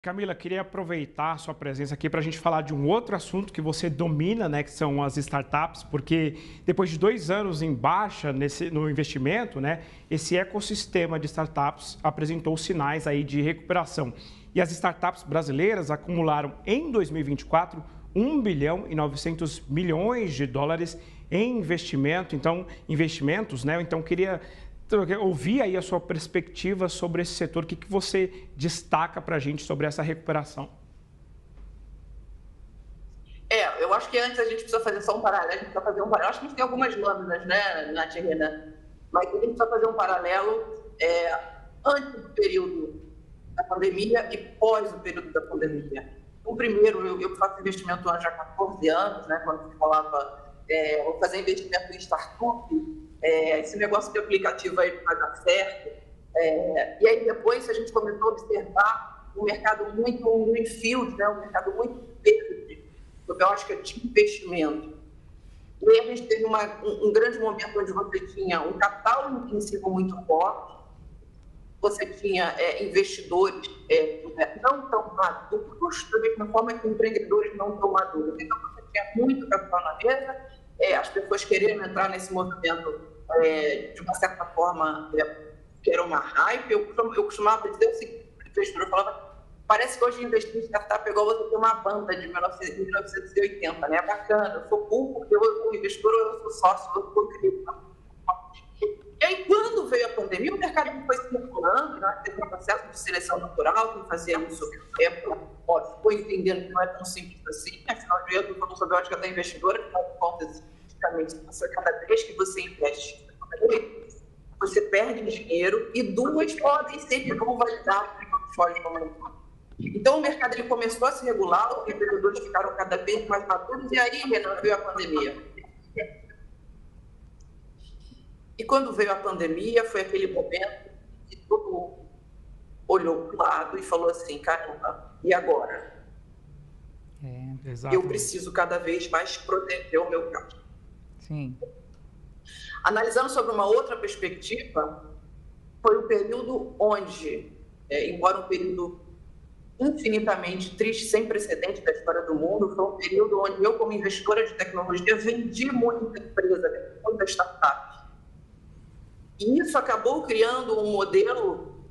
Camila, queria aproveitar a sua presença aqui para a gente falar de um outro assunto que você domina, né, que são as startups, porque depois de 2 anos em baixa no investimento, né, esse ecossistema de startups apresentou sinais aí de recuperação. E as startups brasileiras acumularam em 2024 1 bilhão e 900 milhões de dólares em investimentos, né? Então, queria ouvir aí a sua perspectiva sobre esse setor. O que você destaca para a gente sobre essa recuperação? Eu acho que antes a gente precisa fazer só um paralelo, a gente precisa fazer um paralelo. Acho que a gente tem algumas lâminas, né, Nath e Renan? Mas a gente precisa fazer um paralelo antes do período da pandemia e pós o período da pandemia. O primeiro, eu faço investimento há já 14 anos, né, quando se falava, vou fazer investimento em startup, esse negócio de aplicativo aí vai dar certo. E aí depois a gente começou a observar um mercado muito greenfield, né, um mercado muito verde, sob a ótica de investimento. E aí a gente teve um grande momento onde você tinha um capital intensivo muito forte, você tinha investidores não tão maduros, da mesma forma que empreendedores não tão maduros. Então, você tinha muito capital na mesa, as pessoas queriam entrar nesse movimento de uma certa forma, que era uma hype. Eu costumava dizer o seguinte, o investidor falava, parece que hoje investir em startup é igual você ter uma banda de 1980, né? É bacana, eu sou cool porque eu sou investidor, eu sou sócio, eu sou cripto. E aí, quando veio a pandemia, o mercado foi circulando, né? Teve um processo de seleção natural, quem fazia isso foi entendendo que não é tão simples assim, afinal de contas, eu falou sobre a ótica da investidora, que não contas, cada vez que você investe, você perde dinheiro e duas podem ser que vão validar o portfólio de uma. Então, o mercado ele começou a se regular, os empreendedores ficaram cada vez mais maduros, e aí, Renan, veio a pandemia. E quando veio a pandemia, foi aquele momento que todo mundo olhou para o lado e falou assim, caramba, e agora? Eu preciso cada vez mais proteger o meu caixa. Sim. Analisando sobre uma outra perspectiva, foi um período onde, embora um período infinitamente triste, sem precedente da história do mundo, foi um período onde eu, como investidora de tecnologia, vendi muita empresa, muita startup. E isso acabou criando um modelo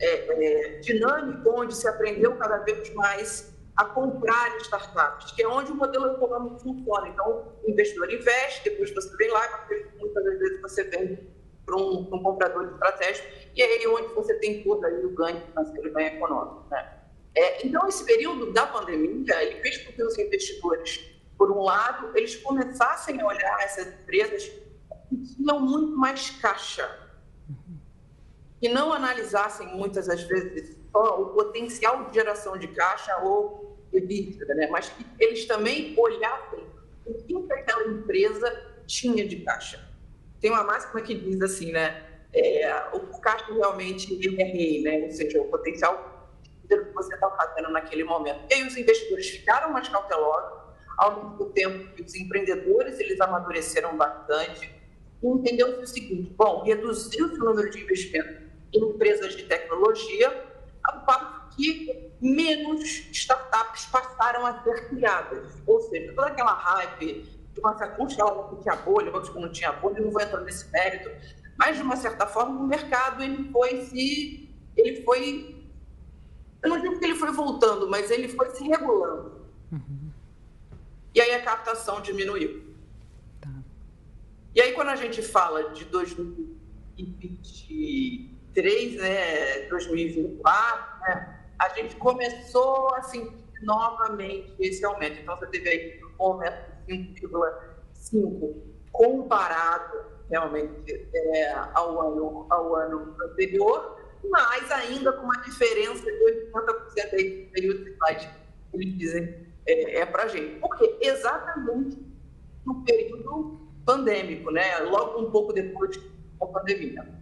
dinâmico, onde se aprendeu cada vez mais a comprar startups, que é onde o modelo econômico funciona. Então, o investidor investe, depois você vem lá, muitas das vezes você vende para um comprador estratégico, e é aí onde você tem todo aí o ganho financeiro e ganho econômico, né? Então, esse período da pandemia, ele fez com que os investidores, por um lado, eles começassem a olhar essas empresas que tinham muito mais caixa, que não analisassem muitas das vezes só o potencial de geração de caixa ou EBITDA, né? Mas que eles também olhassem o que aquela empresa tinha de caixa. Tem uma máxima que diz assim, né? O caixa realmente ele é rei, né? Ou seja, o potencial que você está fazendo naquele momento. E aí os investidores ficaram mais cautelosos, ao mesmo tempo que os empreendedores eles amadureceram bastante. E entendeu-se o seguinte, bom, reduziu-se o número de investimentos em empresas de tecnologia, ao passo que menos startups passaram a ser criadas. Ou seja, toda aquela hype, de uma certa forma, que tinha bolha, outros que não tinha bolha, eu não vou entrar nesse mérito, mas, de uma certa forma, o mercado ele foi eu não digo que ele foi voltando, mas ele foi se regulando. Uhum. E aí a captação diminuiu. Tá. E aí, quando a gente fala de 2023, né, 2024, né, a gente começou a sentir novamente esse aumento. Então, você teve aí um aumento de 5,5 comparado realmente ao ano anterior, mas ainda com uma diferença de 80% aí do período de slide, eles dizem, para a gente. Porque exatamente no período pandêmico, né? Logo um pouco depois da pandemia.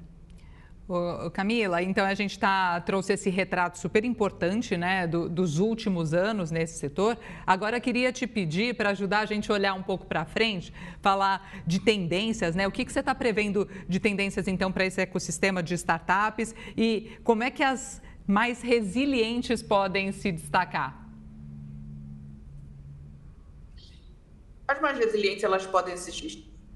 Camila, então a gente trouxe esse retrato super importante, né, dos últimos anos nesse setor. Agora queria te pedir para ajudar a gente a olhar um pouco para frente, falar de tendências, né? O que você está prevendo de tendências então para esse ecossistema de startups e como é que as mais resilientes podem se destacar? As mais resilientes, elas podem se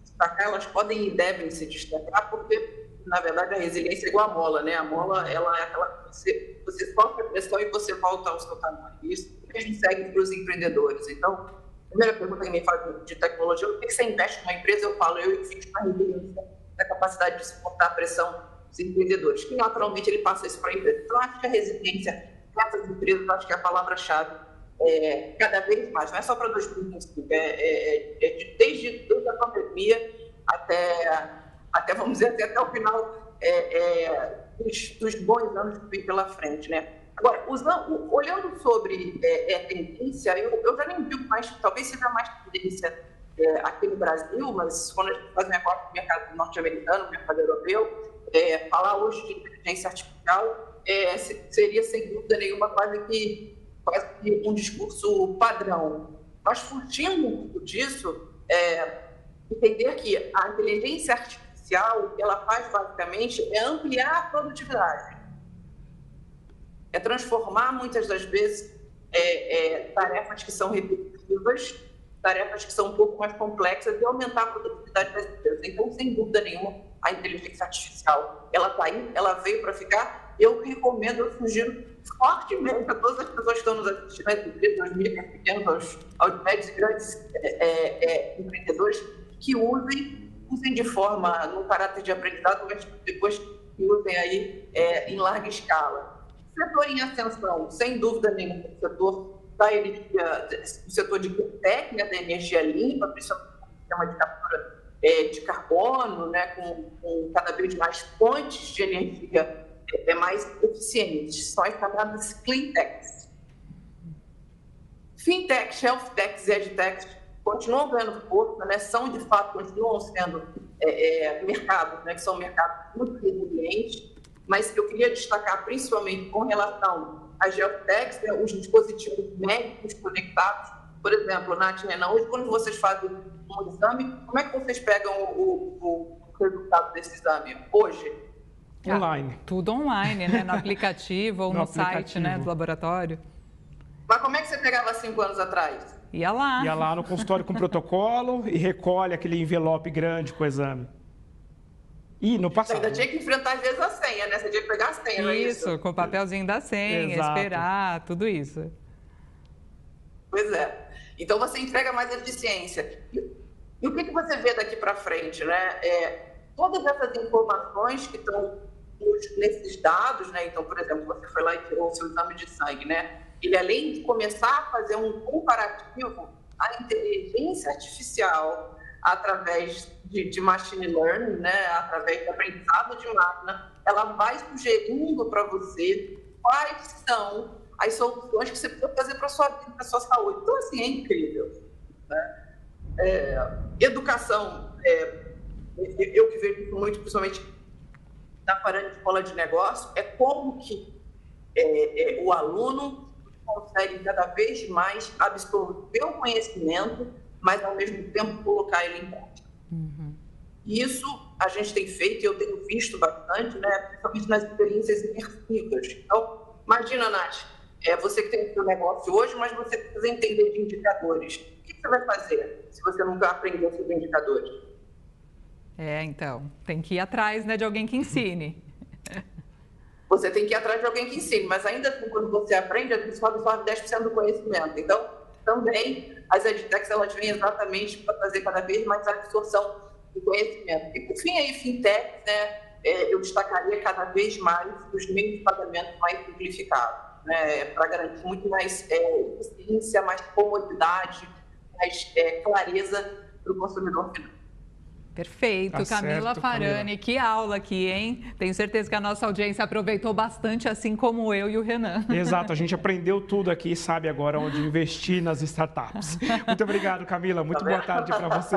destacar, elas podem e devem se destacar, porque, na verdade, a resiliência é igual a mola, né? A mola, ela é aquela que você sofre a pressão e você volta ao seu tamanho. Isso mesmo segue para os empreendedores. Então, a primeira pergunta que me faz de tecnologia, o que você investe numa empresa? Eu falo, eu invisto na resiliência, na capacidade de suportar a pressão dos empreendedores, que naturalmente ele passa isso para a empresa. Então, eu acho que a resiliência dessas empresas, acho que é a palavra-chave. Cada vez mais, não é só para 2025, desde a pandemia até, vamos dizer, até o final dos bons anos que vem pela frente, né? Agora, olhando sobre tendência, eu já nem digo mais, talvez seja mais tendência aqui no Brasil, mas quando a gente faz negócio no mercado norte-americano, no mercado europeu, falar hoje de inteligência artificial seria, sem dúvida nenhuma, quase que um discurso padrão. Mas, fugindo um pouco disso, entender que a inteligência artificial, o que ela faz, basicamente, é ampliar a produtividade. É transformar, muitas das vezes, tarefas que são repetitivas, tarefas que são um pouco mais complexas e aumentar a produtividade das empresas. Então, sem dúvida nenhuma, a inteligência artificial, ela está aí, ela veio para ficar. Eu recomendo, eu sugiro fortemente a todas as pessoas que estão nos assistindo, às empresas, aos micros, pequenos, aos médios e grandes empreendedores, que usem de forma, no caráter de aprendizado, mas depois que usem aí em larga escala. Setor em ascensão, sem dúvida nenhuma, o setor da energia, o setor de técnica da energia limpa, principalmente o sistema de captura de carbono, né, com cada vez mais fontes de energia mais eficientes, são as chamadas clean techs. Fintechs, health techs e edtechs continuam ganhando força, né, continuam sendo mercados, né, que são mercados muito resilientes, mas eu queria destacar principalmente com relação às health techs, né, os dispositivos médicos conectados. Por exemplo, Nath, Renan, hoje quando vocês fazem um exame, como é que vocês pegam o resultado desse exame hoje? Online. Tudo online, né? No aplicativo ou no site, né, do laboratório. Mas como é que você pegava 5 anos atrás? Ia lá. Ia lá no consultório com protocolo e recolhe aquele envelope grande com o exame. E no passado. Você ainda tinha que enfrentar, às vezes, a senha, né? Você tinha que pegar a senha, não é isso? Isso, com o papelzinho da senha, Exato. esperar, tudo isso. Pois é. Então, você entrega mais eficiência. E o que você vê daqui para frente, né? Todas essas informações que estão nesses dados, né? Então, por exemplo, você foi lá e tirou o seu exame de sangue, né? Ele, além de começar a fazer um comparativo, a inteligência artificial, através de machine learning, né? Através de aprendizado de máquina, ela vai sugerindo para você quais são as soluções que você pode fazer para a sua vida, para a sua saúde. Então, assim, é incrível, né? Educação, eu que vejo muito, principalmente na Farani Escola de Negócio, é como que o aluno consegue cada vez mais absorver o conhecimento, mas ao mesmo tempo colocar ele em prática. Uhum. Isso a gente tem feito e eu tenho visto bastante, né, principalmente nas experiências imersivas. Então, imagina, Nath, você que tem o seu negócio hoje, mas você precisa entender de indicadores. O que você vai fazer se você nunca aprendeu sobre indicadores? Então, tem que ir atrás, né, de alguém que ensine. Você tem que ir atrás de alguém que ensine, mas ainda assim, quando você aprende, você só absorve 10% do conhecimento. Então, também, as edtechs, elas vêm exatamente para fazer cada vez mais a absorção do conhecimento. E, por fim, aí, fintech, né, eu destacaria cada vez mais os meios de pagamento mais simplificados, né, para garantir muito mais eficiência, mais comodidade, mais clareza para o consumidor final. Perfeito, Tá Camila certo, Farani, Camila. que aula aqui, hein? Tenho certeza que a nossa audiência aproveitou bastante, assim como eu e o Renan. Exato, a gente aprendeu tudo aqui e sabe agora onde investir nas startups. Muito obrigado, Camila. Muito boa tarde para você.